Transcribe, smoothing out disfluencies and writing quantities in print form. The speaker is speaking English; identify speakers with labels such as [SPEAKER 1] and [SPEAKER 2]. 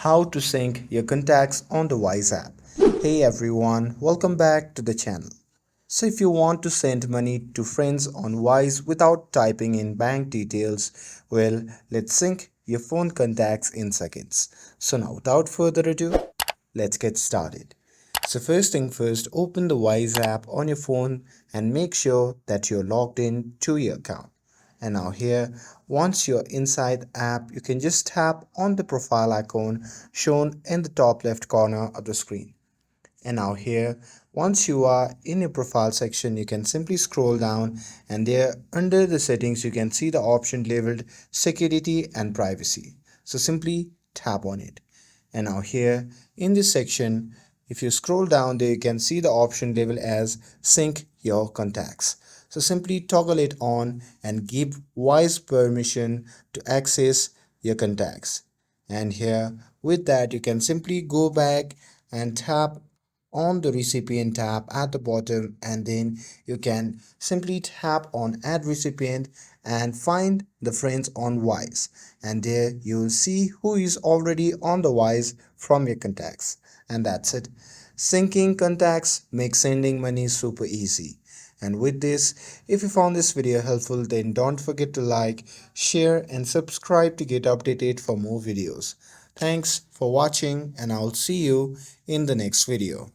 [SPEAKER 1] How to sync your contacts on the Wise app. Hey everyone, welcome back to the channel. So if you want to send money to friends on Wise without typing in bank details, well, let's sync your phone contacts in seconds. So now without further ado, let's get started. So first thing first, open the Wise app on your phone and make sure that you're logged in to your account. And now here, once you're inside the app, you can just tap on the profile icon shown in the top left corner of the screen. And now here, once you are in your profile section, you can simply scroll down and there under the settings, you can see the option labeled security and privacy. So simply tap on it. And now here in this section, if you scroll down there, you can see the option labeled as sync your contacts. So simply toggle it on and give Wise permission to access your contacts. And here with that, you can simply go back and tap on the recipient tab at the bottom, and then you can simply tap on add recipient and find the friends on Wise, and there you will see who is already on the Wise from your contacts. And that's it. Syncing contacts makes sending money super easy. And with this, if you found this video helpful, then don't forget to like, share and subscribe to get updated for more videos. Thanks for watching and I'll see you in the next video.